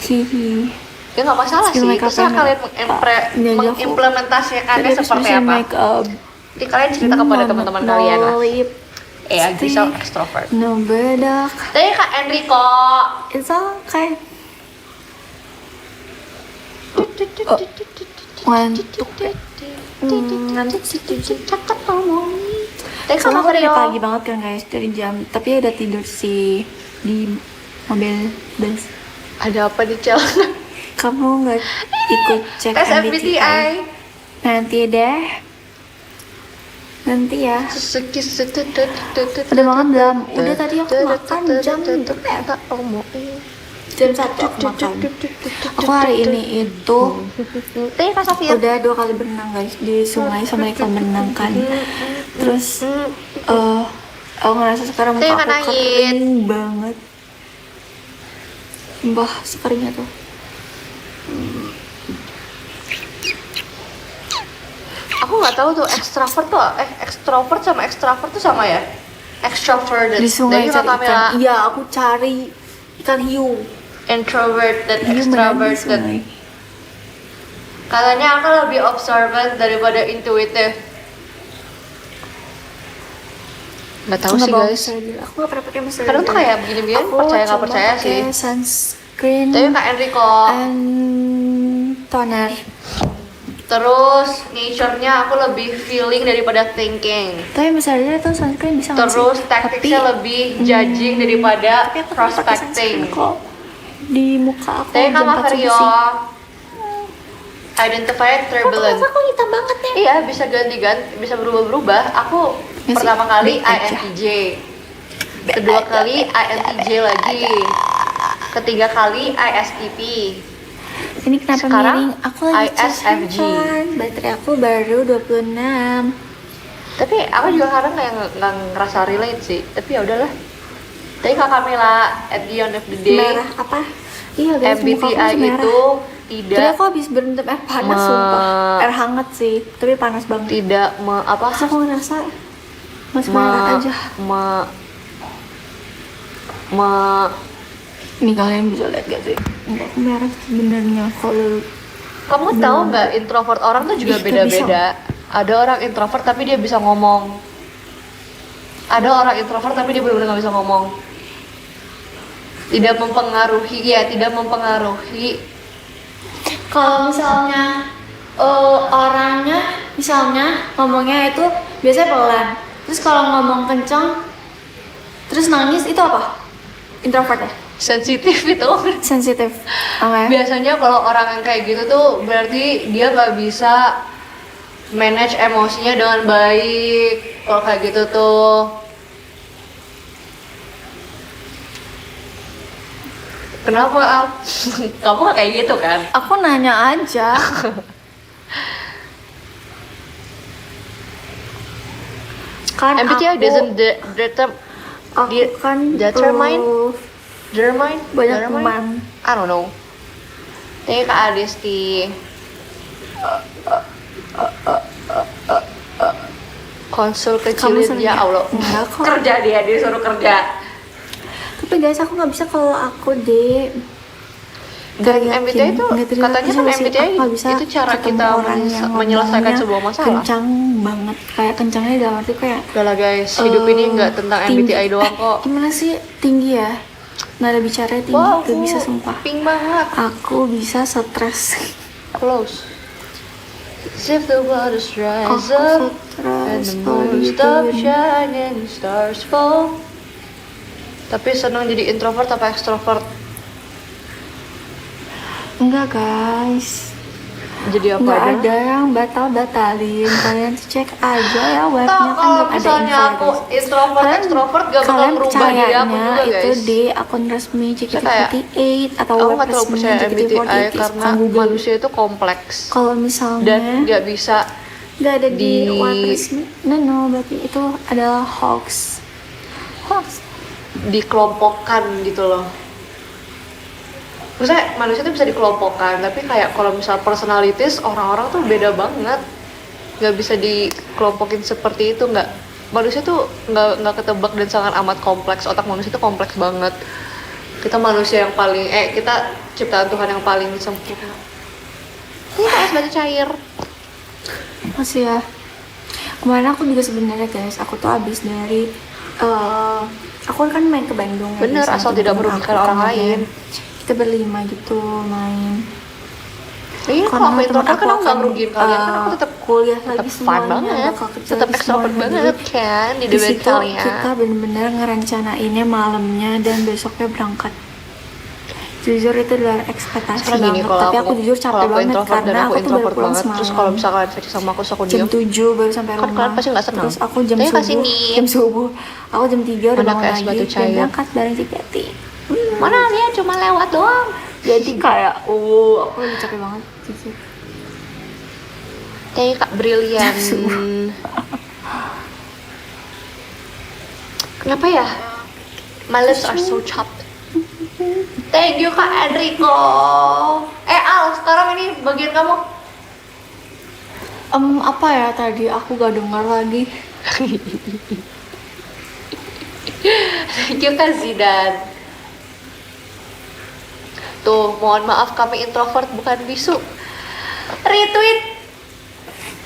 Hihi. Ya nggak masalah Skill sih, makeup terserah yang kalian Iya, mengimplementasikannya Tadi habis seperti bersihin apa. makeup. Jadi kalian cerita kepada teman-teman kalian lah. lip, Grisel extrovert. no bedak. Tadi Kak Enrico. It's okay. Ngantuk. Ngantuk sih. Tadi Soalnya sama aku dari Rio. pagi banget kan guys, dari jam. Tapi udah tidur sih di mobil bus. Ada apa di Cel? Kamu nggak ikut cek Tes MBTI? MBTI. Nanti deh. Nanti ya. Udah Udah makan belum? Udah tadi aku makan jam jam 1 aku makan. Aku hari ini itu Teh Kak Safir. udah 2 kali berenang guys di sungai sama ikan berenang kan. Terus aku ngerasa sekarang Teh muka Kak aku Nait. kering banget. Mbah sekeringnya tuh. Aku nggak tahu tuh extrovert sama extrovert tuh sama ya? Extroverted. Di sungai Jadi cari Kak Kamila, ikan. Iya, aku cari ikan hiu. introvert dan Hiu beneran di extroverted. sungai. Katanya aku lebih observant daripada intuitive. Nggak tahu Aku sih nggak bawa guys. mascara. Aku nggak pernah pakai mascara. Kadang tuh kayak begini-begini Aku percaya nggak cuma percaya pakai sih. sunscreen Tapi Kak Enrico. and toner. Terus nature-nya aku lebih feeling daripada thinking. Tapi masalahnya tuh sunscreen bisa nggak sih? Terus tacticsnya lebih judging daripada tapi aku nggak pakai prospecting. sunscreen kok. Di muka aku Tapi jam Kak 4 Mario, subuh sih. identified turbulent. Aku hitam banget ya. Iya, bisa ganti-ganti, bisa berubah-berubah. Aku Ya sih, pertama kali be aja. INTJ. Kedua kali INTJ lagi. Ketiga kali ISTP. Ini kenapa Sekarang miring? Aku lagi charge ISFJ. handphone. Baterai aku baru 26. Tapi aku juga kadang kayak nggak ngerasa relate sih. Tapi ya udahlah. Tapi Kak Kamila, at the end of the day, Merah apa? Iya guys, muka aku MBTI masih merah. itu Tadi tidak aku habis berendam air panas sumpah. Air hangat sih, tapi panas banget. tidak Terus aku ngerasa masih merah aja. Nih kalian bisa lihat gak sih? Muka aku merah sebenarnya kalau Kamu tahu nggak introvert orang tuh juga Ih, beda-beda. Ada orang introvert tapi dia bisa ngomong. Ada orang introvert tapi dia benar-benar nggak bisa ngomong. Tidak mempengaruhi, ya tidak mempengaruhi. kalau misalnya orangnya misalnya ngomongnya itu biasanya pelan. Terus kalau ngomong kencang terus nangis itu apa? Introvert ya? Sensitif itu. Sensitif. Oke. Biasanya kalau orang yang kayak gitu tuh berarti dia nggak bisa manage emosinya dengan baik. Kalau kayak gitu tuh. Kenapa Al? Kamu nggak kayak gitu kan? Aku nanya aja. Kan MBTI aku, doesn't aku kan determine? proof Germain? banyak Germain? teman. I don't know. Tanya Kak Adisti. Konsul Kamu kecilin seneng ya ya? Allah. Enggak kok. Kerja dia disuruh kerja. Tapi guys aku nggak bisa kalau aku deh. Dan MBTI itu katanya kan MBTI itu cara kita menyelesaikan sebuah masalah. Kencang banget, kayak kencangnya dalam arti kayak Udah lah guys, hidup ini nggak tentang tinggi. MBTI doang kok. Gimana sih tinggi ya? Nada bicara tinggi, Wow, gak bisa sumpah. pink banget. Aku bisa stres. Close. As if the waters rise Aku up and stres. the moon stop shining, stars fall. Tapi senang jadi introvert apa extrovert? Enggak guys. Jadi apa Nggak aja? ada yang batalin. Kalian cek aja ya Toh webnya kan kalau belum ada misalnya info aku guys. introvert, Kalian- extrovert gak bakal Kalian merubah diri aku percayanya juga itu guys. di akun resmi Kayak, JKT48 atau Aku web gak terlalu resmi percaya MBTI JKT48 karena bukan Google. manusia itu kompleks Kalau misalnya dan gak bisa Nggak ada di Di- web resmi. No, berarti itu adalah hoax. dikelompokkan gitu loh. Maksudnya manusia tuh bisa dikelompokkan, tapi kayak kalau misal personalities orang-orang tuh beda banget, nggak bisa dikelompokin seperti itu. Nggak, manusia tuh nggak ketebak dan sangat amat kompleks. Otak manusia tuh kompleks banget. Kita manusia yang paling kita ciptaan Tuhan yang paling sempurna. Ini kayak es batu cair. Masih ya. Kemarin aku juga sebenarnya guys, aku tuh abis dari aku kan main ke Bandung ya, Bener, guys, sama asal tidak temen-temen merugikan aku, orang kan. lain. Kita berlima gitu main. Iya, kalau aku introvert kan aku nggak merugiin kalian, kan aku tetap kuliah tetap lagi fun semuanya, banget, bakal kerja tetap lagi extrovert semuanya. banget Jadi, kan di di debate situ kalian. kita bener-bener ngerencanainnya malamnya dan besoknya berangkat. Jujur itu luar ekspektasi Sekarang gini, banget, tapi aku jujur capek kalau aku banget introvert dan karena aku aku tuh baru introvert pulang banget, semalam. terus kalau misalkan infeksi sama aku, terus aku Jam diem, 7 baru sampai kan rumah. kalian pasti nggak senang. Terus aku jam Tanya subuh. kasih nih. Jam subuh. Aku jam 3 udah Mana bangun kayak es lagi batu dan cair. berangkat bareng JKT. Mana dia cuma lewat doang. Jadi kayak aku lagi capek banget jujur. Tanya Kak Brilian. Kenapa ya? My lips are so chapped. Thank you Kak Enrico. Al, sekarang ini bagian kamu. Apa ya tadi aku gak dengar lagi. Thank you Kak Zidan. Tuh, mohon maaf kami introvert bukan bisu. Retweet.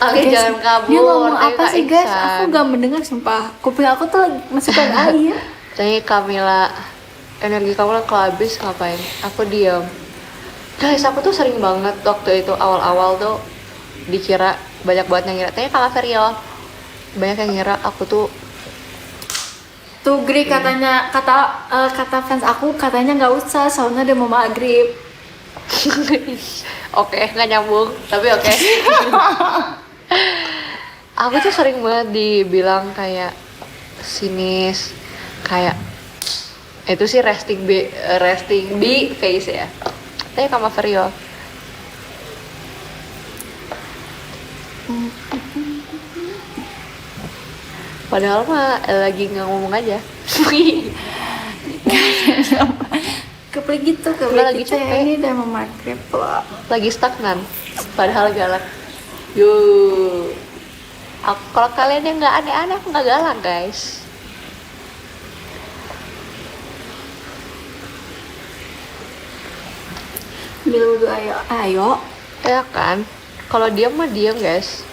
Oke, Guys, jangan kabur. Dia ngomong Thank you, apa Kak sih guys? Iksan. Aku gak mendengar sumpah. Kuping aku tuh lagi masukkan air. Tanya Kamila, energi kamu lagi habis ngapain? Aku diam. Guys, aku tuh sering banget waktu itu awal-awal tuh dikira banyak banget yang ngira. Tanya Kak Ferio, banyak yang ngira aku tuh Tuh Gri katanya kata fans aku katanya nggak usah soalnya udah mau maghrib. oke, nggak nyambung, tapi oke. Aku tuh sering banget dibilang kayak sinis, kayak itu sih resting B face ya. Tanya Kak Ferio. Padahal mah lagi nggak ngomong aja. Keplik gitu, Nggak, keplik lagi gitu ya. capek. Ini udah mau maghrib loh. Lagi stagnan. Padahal galak. Yuh. Kalau kalian yang nggak aneh-aneh, aku nggak galak guys. Bila wudhu ayo. Ya kan? Kalau diam mah diam guys.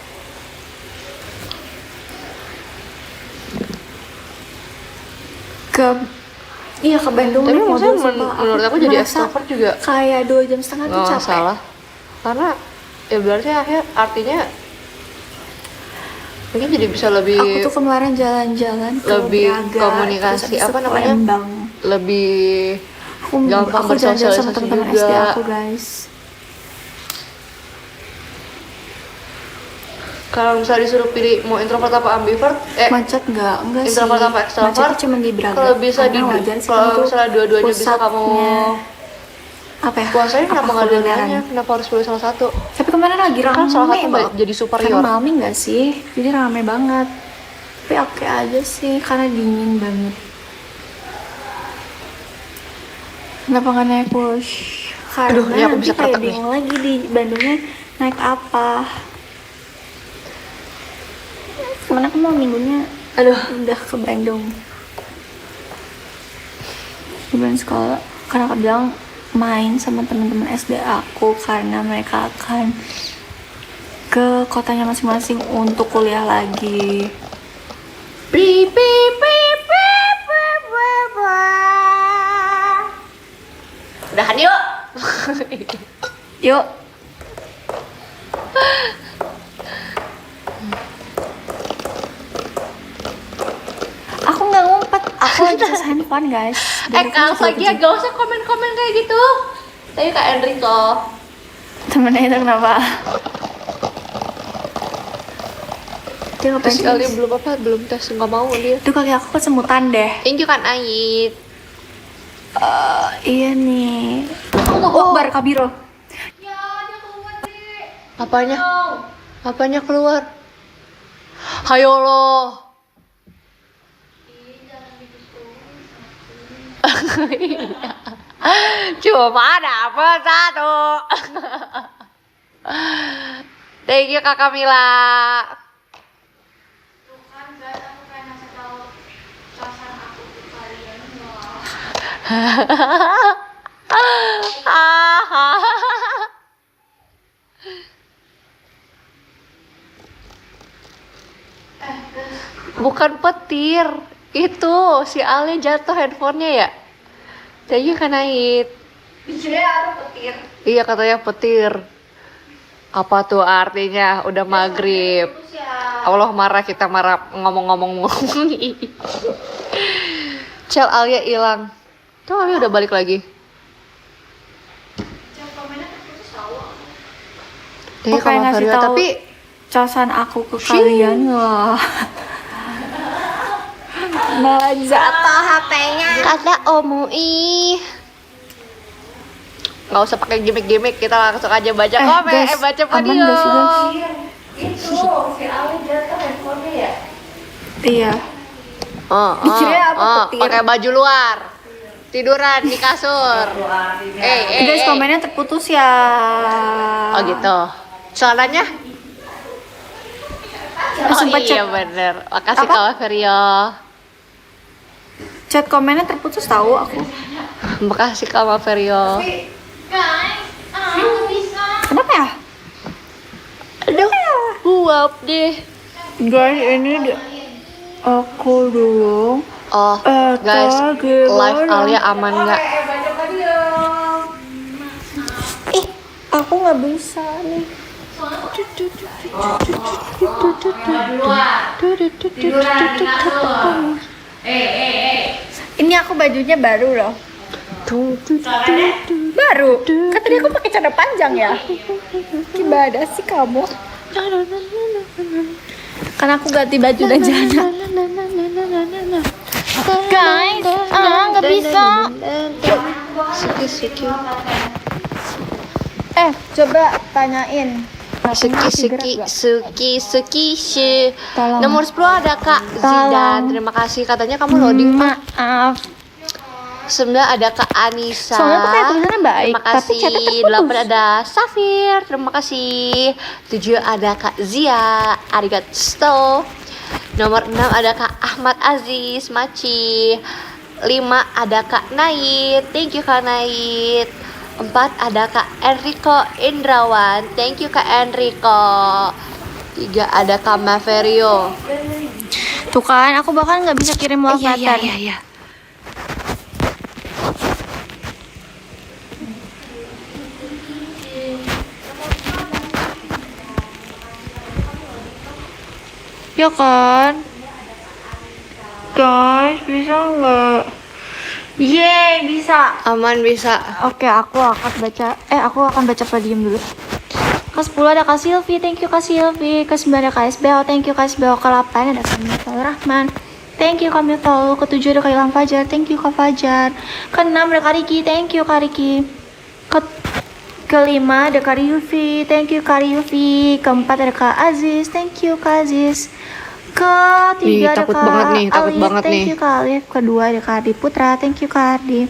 Iya ke Bandung Tapi naik maksudnya mobil, sumpah. menurut aku jadi merasa extrovert juga kayak 2,5 jam tuh nggak capek. masalah. Karena ya berarti artinya mungkin jadi bisa lebih Aku tuh kemarin jalan-jalan ke lebih Braga, komunikasi, terus habis apa itu ke namanya? Lembang. lebih gampang Aku jalan-jalan sama bersosialisasi teman-teman juga. SD aku guys. Kalau misalnya disuruh pilih mau introvert apa ambivert, Macet enggak sih. introvert apa extrovert? Macetnya cuma di Braga. Kalau bisa Karena wajar sih, kalau itu misalnya dua-duanya bisa kamu pusatnya. Apa ya? kuasain, kenapa Apa nggak kulineran? dua-duanya? Kenapa harus pilih salah satu? Tapi kemarin lagi rame Kan salah satu banget. jadi superior. Karena malam enggak sih? Jadi rame banget. Tapi oke aja sih karena dingin banget. Kenapa nggak naik push? Karena Aduh, ini aku nanti bisa kayak kretek nih. bingung lagi di Bandungnya naik apa. Kemana aku mau minggunya? Aduh, Udah ke Bandung. Liburan sekolah. Karena aku bilang main sama teman-teman SD aku karena mereka akan ke kotanya masing-masing untuk kuliah lagi. Beep, beep, beep, beep, beep, beep, beep. Udahan yuk. Yuk. Aku nggak ngumpet, aku lagi tes handphone guys. Kak lagi ya, gak usah komen-komen kayak gitu. Tanya Kak Enrico. Temennya itu kenapa? Dia ngapain Terus kali sih? belum tes, nggak mau dia. Itu kaki aku kesemutan deh. Thank you kan Ait. Iya nih. Oh, Akbar Kabiro. Apanya? Apanya keluar? Hayo lo. Cuma dapat satu. Thank you Kak Kamila. Bukan petir, itu si Ali jatuh handphonenya ya. Jadi kan naik. petir. Iya katanya petir. Apa tuh artinya? Udah maghrib. Allah marah, kita marah ngomong-ngomong. Cel Alia hilang. Tuh Alia udah balik lagi. Dia Kayak ngasih Vario, tahu tapi casan aku ke kalian wah. Malah jatuh HP-nya. kata Omui. Nggak usah pakai gimmick-gimmick, kita langsung aja baca komen, guys, baca aman video. gak sih, guys? Itu si Ali jatuh handphonenya ya. Iya. Dikira apa petir? Pakai baju luar, tiduran di kasur. Guys, komennya terputus ya. Oh gitu. Soalnya? Sempat Iya chat. bener. Makasih Apa? Kak Ferio. Chat komennya terputus tahu aku. Makasih Kak Ferio. Kenapa ya? Aduh, guap deh. Guys, ini aku dulu. Oh, guys, live Alia aman nggak? Aku nggak bisa nih. Ini aku bajunya baru loh. Baru. Kan tadi aku pakai celana panjang ya. Gimana sih kamu? Karena aku ganti baju dan celana. Guys, nggak bisa. Suki. Coba tanyain. Suki. Tolong. Nomor 10 ada Kak Zidan. Terima kasih. Katanya kamu loading. Maaf. 9 ada Kak Anissa. Soalnya tuh kayak tulisannya baik, Terima tapi kasih. chatnya terputus. 8 ada Safir. Terima kasih. 7 ada Kak Zia. Arigato. Nomor 6 ada Kak Ahmad Aziz Maci. 5 ada Kak Nait. Thank you Kak Nait. 4 ada Kak Enrico Indrawan. Thank you Kak Enrico. 3 ada Kak Maverio. Tuh kan, aku bahkan nggak bisa kirim love letter. Iya. Ya kan? Guys, bisa nggak? Yeay, bisa. Aman bisa. Oke, aku akan baca podium dulu. Ke-10 ada Kak Silvi, thank you Kak Silvi. Ke-9 ada Kak SBO, thank you Kak SBO. Ke-8 ada Kak Miftahul Rahman, thank you Kak Miftahul. Ke-7 ada Kak Ilham Fajar, thank you Kak Fajar. Ke-6 ada Kak Riki, thank you Kak Riki. Ke-5 ada Kak Yufi, thank you Kak Yufi. Ke-4 ada Kak Aziz, thank you Kak Aziz. Ke-3 Ih, ada takut Kak banget nih, takut Alif, banget thank nih. you Kak Alif. Ke-2 ada Kak Ardi Putra, thank you Kak Ardi.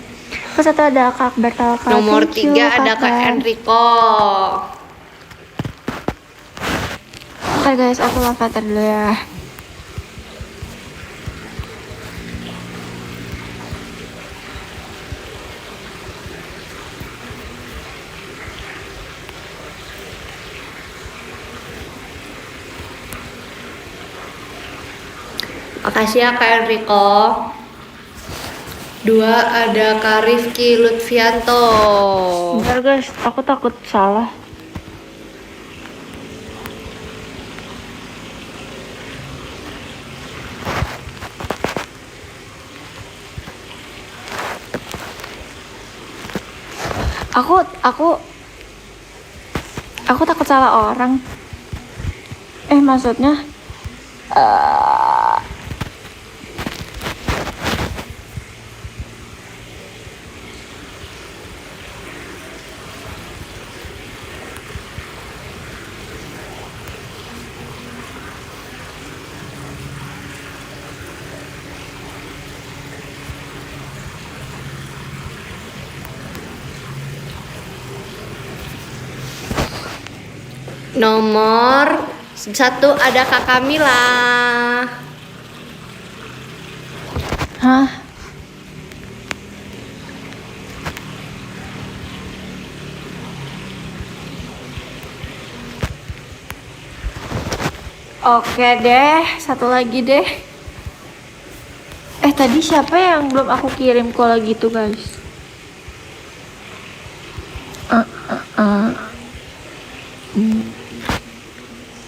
Ke-1 ada Kak Akbar Talka, Nomor thank you 3 ada Kak Akbar. Enrico. Oke guys, aku love letter dulu ya. Makasih ya Kak Enrico. 2 ada Kak Rifki Lutfianto. Bentar guys, aku takut salah. Aku takut salah orang. Maksudnya Nomor 1 ada Kak Kamila. Hah? Oke deh, satu lagi deh. Tadi siapa yang belum aku kirim kalau gitu guys?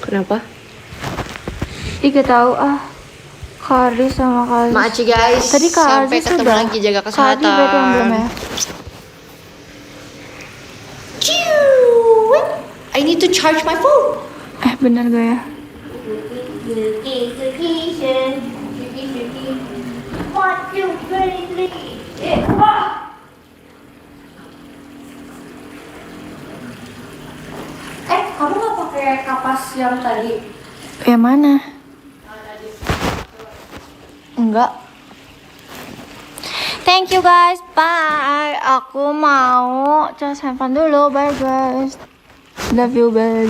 Kenapa? Ih, gak tahu ah. Kak Aris sama Kak Aziz. Makasih guys. Tadi Kak Sampai Aziz ketemu sudah. lagi, jaga Kak Adi berarti yang belum ya? I need to charge my phone. Bener gak ya? Kamu nggak pakai kapas yang tadi? Yang mana? Enggak. Thank you guys, bye. Aku mau charge handphone dulu, bye guys. Love you, bye.